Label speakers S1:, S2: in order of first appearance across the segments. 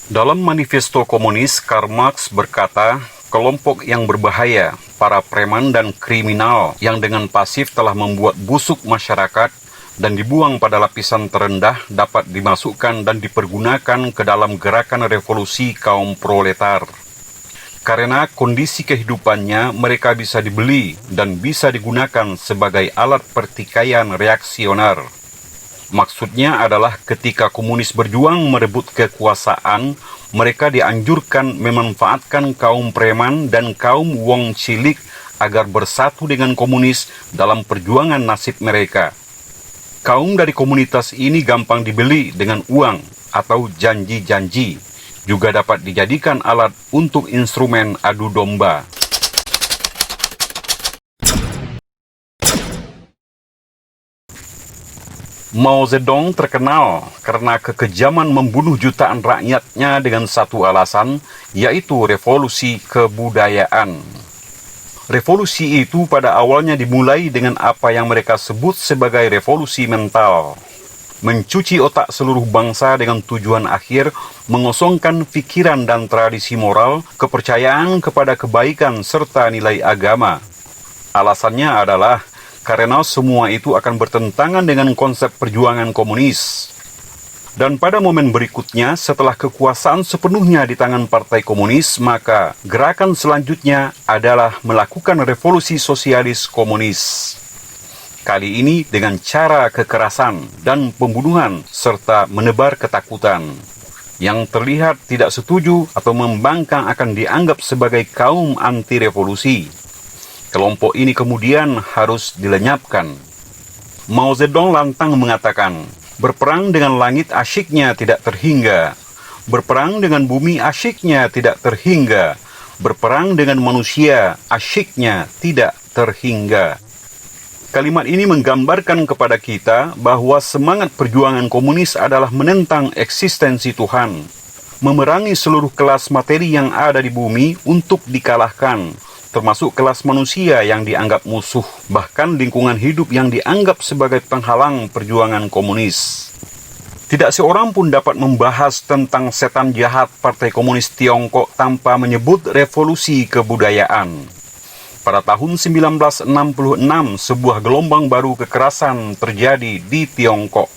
S1: Dalam manifesto komunis, Karl Marx berkata, kelompok yang berbahaya, para preman dan kriminal yang dengan pasif telah membuat busuk masyarakat dan dibuang pada lapisan terendah dapat dimasukkan dan dipergunakan ke dalam gerakan revolusi kaum proletar. Karena kondisi kehidupannya, mereka bisa dibeli dan bisa digunakan sebagai alat pertikaian reaksioner. Maksudnya adalah ketika komunis berjuang merebut kekuasaan, mereka dianjurkan memanfaatkan kaum preman dan kaum wong cilik agar bersatu dengan komunis dalam perjuangan nasib mereka. Kaum dari komunitas ini gampang dibeli dengan uang atau janji-janji, juga dapat dijadikan alat untuk instrumen adu domba. Mao Zedong terkenal karena kekejaman membunuh jutaan rakyatnya dengan satu alasan, yaitu revolusi kebudayaan. Revolusi itu pada awalnya dimulai dengan apa yang mereka sebut sebagai revolusi mental. Mencuci otak seluruh bangsa dengan tujuan akhir mengosongkan pikiran dan tradisi moral, kepercayaan kepada kebaikan serta nilai agama. Alasannya adalah karena semua itu akan bertentangan dengan konsep perjuangan komunis. Dan pada momen berikutnya, setelah kekuasaan sepenuhnya di tangan Partai Komunis, maka gerakan selanjutnya adalah melakukan revolusi sosialis komunis. Kali ini dengan cara kekerasan dan pembunuhan serta menebar ketakutan. Yang terlihat tidak setuju atau membangkang akan dianggap sebagai kaum anti-revolusi. Kelompok ini kemudian harus dilenyapkan. Mao Zedong lantang mengatakan, berperang dengan langit asyiknya tidak terhingga. Berperang dengan bumi asyiknya tidak terhingga. Berperang dengan manusia asyiknya tidak terhingga. Kalimat ini menggambarkan kepada kita bahwa semangat perjuangan komunis adalah menentang eksistensi Tuhan, memerangi seluruh kelas materi yang ada di bumi untuk dikalahkan, termasuk kelas manusia yang dianggap musuh, bahkan lingkungan hidup yang dianggap sebagai penghalang perjuangan komunis. Tidak seorang pun dapat membahas tentang setan jahat Partai Komunis Tiongkok tanpa menyebut revolusi kebudayaan. Pada tahun 1966, sebuah gelombang baru kekerasan terjadi di Tiongkok.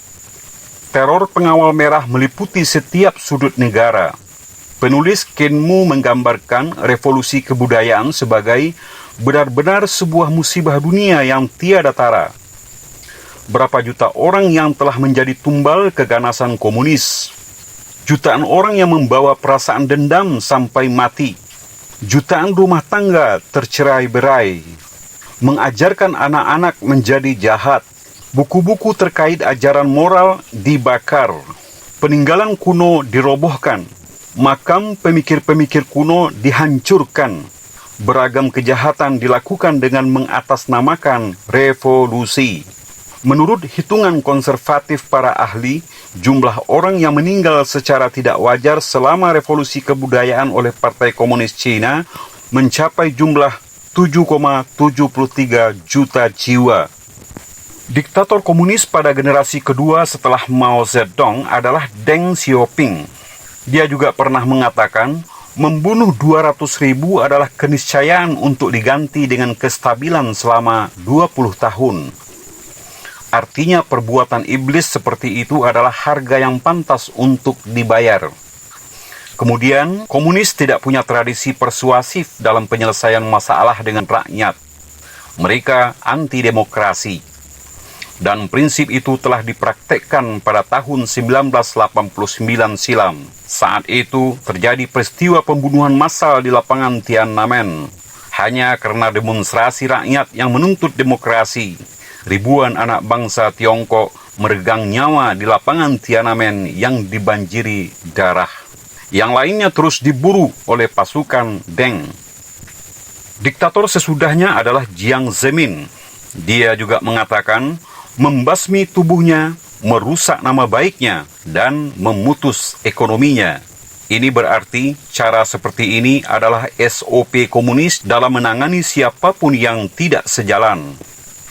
S1: Teror pengawal merah meliputi setiap sudut negara. Penulis Ken Mu menggambarkan revolusi kebudayaan sebagai benar-benar sebuah musibah dunia yang tiada tara. Berapa juta orang yang telah menjadi tumbal keganasan komunis. Jutaan orang yang membawa perasaan dendam sampai mati. Jutaan rumah tangga tercerai-berai. Mengajarkan anak-anak menjadi jahat. Buku-buku terkait ajaran moral dibakar. Peninggalan kuno dirobohkan. Makam pemikir-pemikir kuno dihancurkan. Beragam kejahatan dilakukan dengan mengatasnamakan revolusi. Menurut hitungan konservatif para ahli, jumlah orang yang meninggal secara tidak wajar selama revolusi kebudayaan oleh Partai Komunis Cina mencapai jumlah 7,73 juta jiwa. Diktator komunis pada generasi kedua setelah Mao Zedong adalah Deng Xiaoping. Dia juga pernah mengatakan, membunuh 200.000 adalah keniscayaan untuk diganti dengan kestabilan selama 20 tahun. Artinya perbuatan iblis seperti itu adalah harga yang pantas untuk dibayar. Kemudian, komunis tidak punya tradisi persuasif dalam penyelesaian masalah dengan rakyat. Mereka anti-demokrasi. Dan prinsip itu telah dipraktekkan pada tahun 1989 silam. Saat itu terjadi peristiwa pembunuhan massal di lapangan Tiananmen. Hanya karena demonstrasi rakyat yang menuntut demokrasi. Ribuan anak bangsa Tiongkok meregang nyawa di lapangan Tiananmen yang dibanjiri darah. Yang lainnya terus diburu oleh pasukan Deng. Diktator sesudahnya adalah Jiang Zemin. Dia juga mengatakan, membasmi tubuhnya, merusak nama baiknya, dan memutus ekonominya. Ini berarti cara seperti ini adalah SOP komunis dalam menangani siapapun yang tidak sejalan.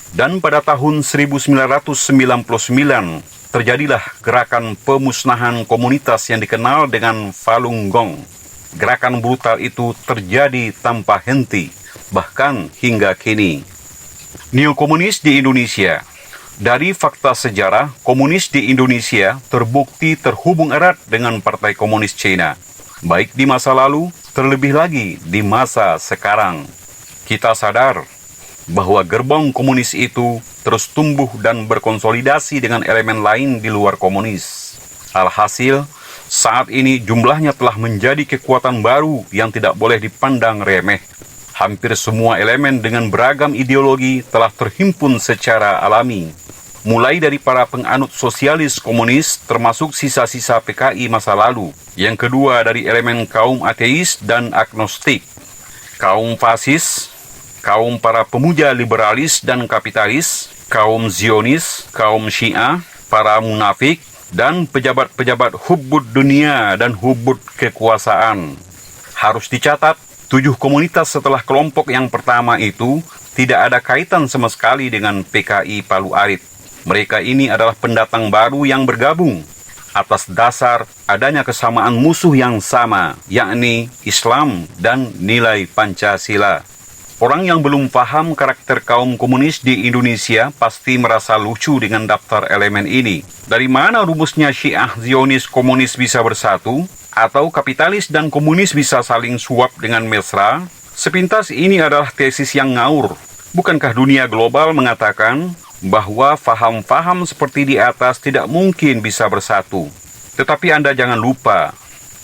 S1: Dan pada tahun 1999, terjadilah gerakan pemusnahan komunitas yang dikenal dengan Falun Gong. Gerakan brutal itu terjadi tanpa henti, bahkan hingga kini. Neokomunis di Indonesia. Dari fakta sejarah, komunis di Indonesia terbukti terhubung erat dengan Partai Komunis Cina, baik di masa lalu, terlebih lagi di masa sekarang. Kita sadar bahwa gerbong komunis itu terus tumbuh dan berkonsolidasi dengan elemen lain di luar komunis. Alhasil, saat ini jumlahnya telah menjadi kekuatan baru yang tidak boleh dipandang remeh. Hampir semua elemen dengan beragam ideologi telah terhimpun secara alami. Mulai dari para penganut sosialis komunis termasuk sisa-sisa PKI masa lalu. Yang kedua dari elemen kaum ateis dan agnostik, kaum fasis, kaum para pemuja liberalis dan kapitalis, kaum Zionis, kaum Syiah, para munafik, dan pejabat-pejabat hubbud dunia dan hubbud kekuasaan. Harus dicatat, 7 komunitas setelah kelompok yang pertama itu tidak ada kaitan sama sekali dengan PKI Palu Arit. Mereka ini adalah pendatang baru yang bergabung atas dasar adanya kesamaan musuh yang sama, yakni Islam dan nilai Pancasila. Orang yang belum paham karakter kaum komunis di Indonesia pasti merasa lucu dengan daftar elemen ini. Dari mana rumusnya Syiah, Zionis, komunis bisa bersatu? Atau kapitalis dan komunis bisa saling suap dengan mesra? Sepintas ini adalah tesis yang ngawur. Bukankah dunia global mengatakan bahwa faham-faham seperti di atas tidak mungkin bisa bersatu? Tetapi Anda jangan lupa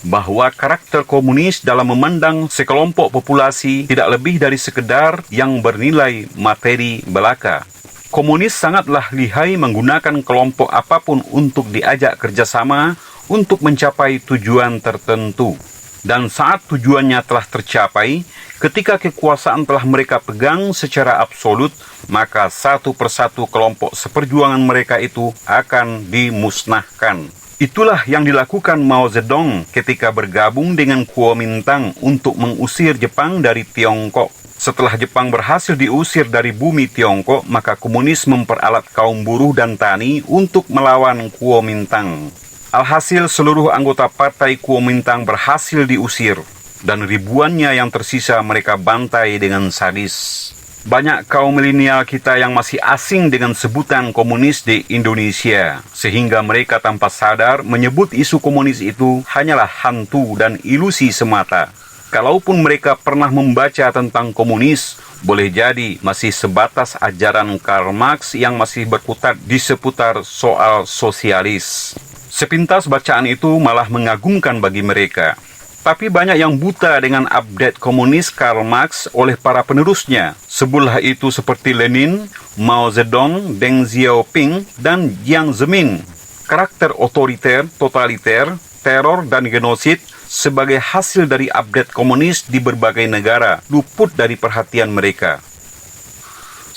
S1: bahwa karakter komunis dalam memandang sekelompok populasi tidak lebih dari sekedar yang bernilai materi belaka. Komunis sangatlah lihai menggunakan kelompok apapun untuk diajak kerjasama untuk mencapai tujuan tertentu. Dan saat tujuannya telah tercapai, ketika kekuasaan telah mereka pegang secara absolut, maka satu persatu kelompok seperjuangan mereka itu akan dimusnahkan. Itulah yang dilakukan Mao Zedong ketika bergabung dengan Kuomintang untuk mengusir Jepang dari Tiongkok. Setelah Jepang berhasil diusir dari bumi Tiongkok, maka komunis memperalat kaum buruh dan tani untuk melawan Kuomintang. Alhasil seluruh anggota partai Kuomintang berhasil diusir, dan ribuannya yang tersisa mereka bantai dengan sadis. Banyak kaum milenial kita yang masih asing dengan sebutan komunis di Indonesia, sehingga mereka tanpa sadar menyebut isu komunis itu hanyalah hantu dan ilusi semata. Kalaupun mereka pernah membaca tentang komunis, boleh jadi masih sebatas ajaran Karl Marx yang masih berkutat di seputar soal sosialis. Sepintas bacaan itu malah mengagumkan bagi mereka. Tapi banyak yang buta dengan update komunis Karl Marx oleh para penerusnya. Sebelah itu seperti Lenin, Mao Zedong, Deng Xiaoping, dan Jiang Zemin. Karakter otoriter, totaliter, teror, dan genosid sebagai hasil dari update komunis di berbagai negara luput dari perhatian mereka.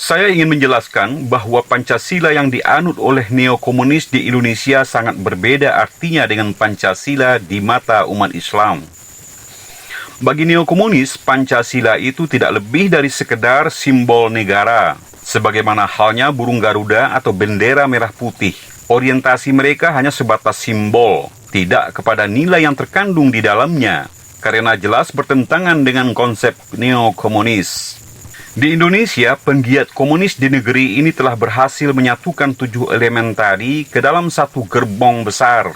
S1: Saya ingin menjelaskan bahwa Pancasila yang dianut oleh neokomunis di Indonesia sangat berbeda artinya dengan Pancasila di mata umat Islam. Bagi neokomunis, Pancasila itu tidak lebih dari sekedar simbol negara, sebagaimana halnya burung Garuda atau bendera merah putih. Orientasi mereka hanya sebatas simbol, tidak kepada nilai yang terkandung di dalamnya, karena jelas bertentangan dengan konsep neokomunis. Di Indonesia, penggiat komunis di negeri ini telah berhasil menyatukan 7 elemen tadi ke dalam satu gerbong besar.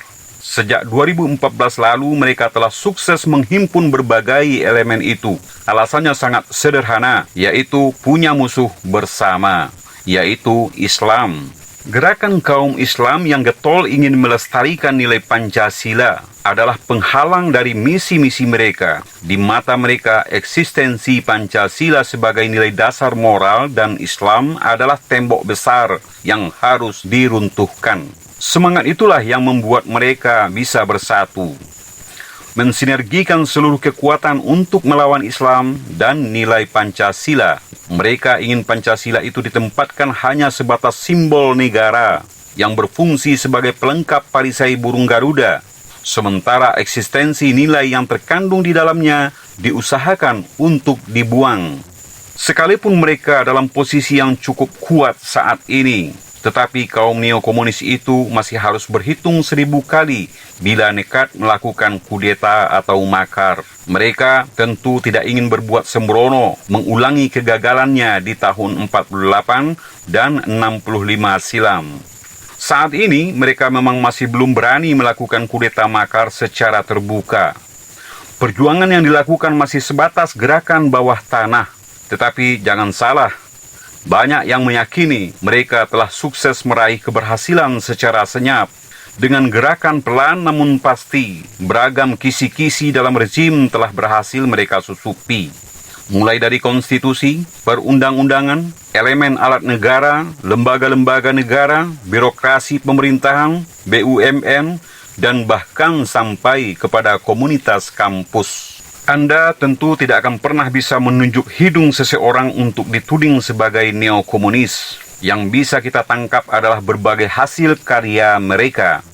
S1: Sejak 2014 lalu, mereka telah sukses menghimpun berbagai elemen itu. Alasannya sangat sederhana, yaitu punya musuh bersama, yaitu Islam. Gerakan kaum Islam yang getol ingin melestarikan nilai Pancasila adalah penghalang dari misi-misi mereka. Di mata mereka, eksistensi Pancasila sebagai nilai dasar moral dan Islam adalah tembok besar yang harus diruntuhkan. Semangat itulah yang membuat mereka bisa bersatu, mensinergikan seluruh kekuatan untuk melawan Islam dan nilai Pancasila. Mereka ingin Pancasila itu ditempatkan hanya sebatas simbol negara yang berfungsi sebagai pelengkap perisai burung Garuda, sementara eksistensi nilai yang terkandung di dalamnya diusahakan untuk dibuang. Sekalipun mereka dalam posisi yang cukup kuat saat ini, Tetapi kaum neokomunis itu masih harus berhitung 1000 kali bila nekat melakukan kudeta atau makar. Mereka tentu tidak ingin berbuat sembrono, mengulangi kegagalannya di tahun 48 dan 65 silam. Saat ini mereka memang masih belum berani melakukan kudeta makar secara terbuka. Perjuangan yang dilakukan masih sebatas gerakan bawah tanah. Tetapi jangan salah, banyak yang meyakini mereka telah sukses meraih keberhasilan secara senyap. Dengan gerakan pelan namun pasti, beragam kisi-kisi dalam rezim telah berhasil mereka susupi. Mulai dari konstitusi, perundang-undangan, elemen alat negara, lembaga-lembaga negara, birokrasi pemerintahan, BUMN, dan bahkan sampai kepada komunitas kampus. Anda tentu tidak akan pernah bisa menunjuk hidung seseorang untuk dituding sebagai neokomunis. Yang bisa kita tangkap adalah berbagai hasil karya mereka.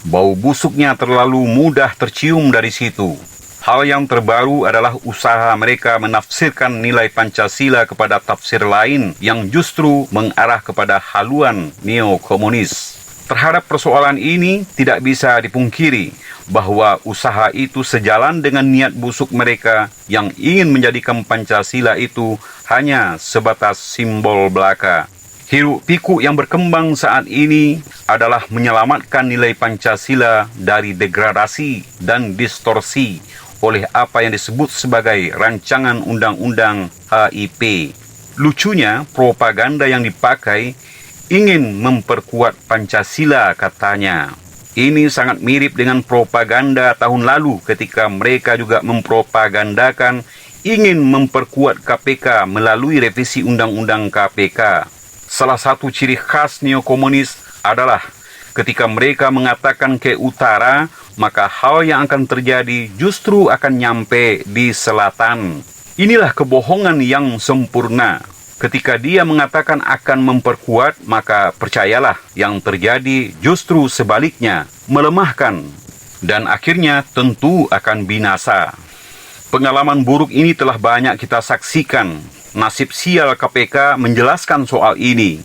S1: Bau busuknya terlalu mudah tercium dari situ. Hal yang terbaru adalah usaha mereka menafsirkan nilai Pancasila kepada tafsir lain yang justru mengarah kepada haluan neokomunis. Terhadap persoalan ini tidak bisa dipungkiri bahwa usaha itu sejalan dengan niat busuk mereka yang ingin menjadikan Pancasila itu hanya sebatas simbol belaka. Hiruk-pikuk yang berkembang saat ini adalah menyelamatkan nilai Pancasila dari degradasi dan distorsi oleh apa yang disebut sebagai rancangan undang-undang HIP. Lucunya, propaganda yang dipakai ingin memperkuat Pancasila katanya. Ini sangat mirip dengan propaganda tahun lalu ketika mereka juga mempropagandakan ingin memperkuat KPK melalui revisi Undang-Undang KPK. Salah satu ciri khas neokomunis adalah ketika mereka mengatakan ke utara, maka hal yang akan terjadi justru akan nyampe di selatan. Inilah kebohongan yang sempurna. Ketika dia mengatakan akan memperkuat, maka percayalah yang terjadi justru sebaliknya, melemahkan, dan akhirnya tentu akan binasa. Pengalaman buruk ini telah banyak kita saksikan. Nasib sial KPK menjelaskan soal ini.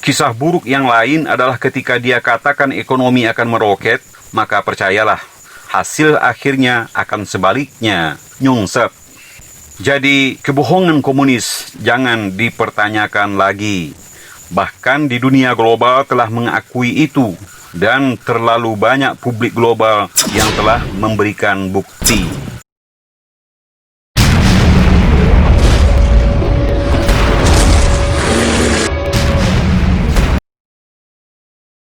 S1: Kisah buruk yang lain adalah ketika dia katakan ekonomi akan meroket, maka percayalah, hasil akhirnya akan sebaliknya, nyungsep. Jadi, kebohongan komunis jangan dipertanyakan lagi. Bahkan di dunia global telah mengakui itu, dan terlalu banyak publik global yang telah memberikan bukti.